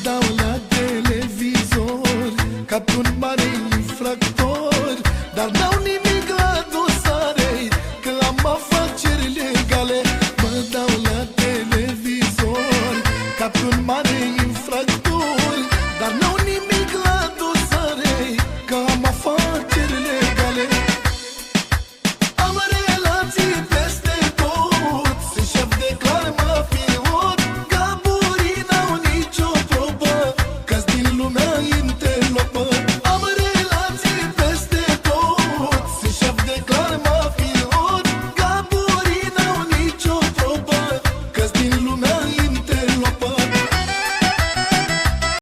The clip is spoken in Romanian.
dau la televizor ca pe un mare infractor, dar n-au nimic la dosare, că am afaceri legale. Mă dau la televizor ca pe un mare infractor,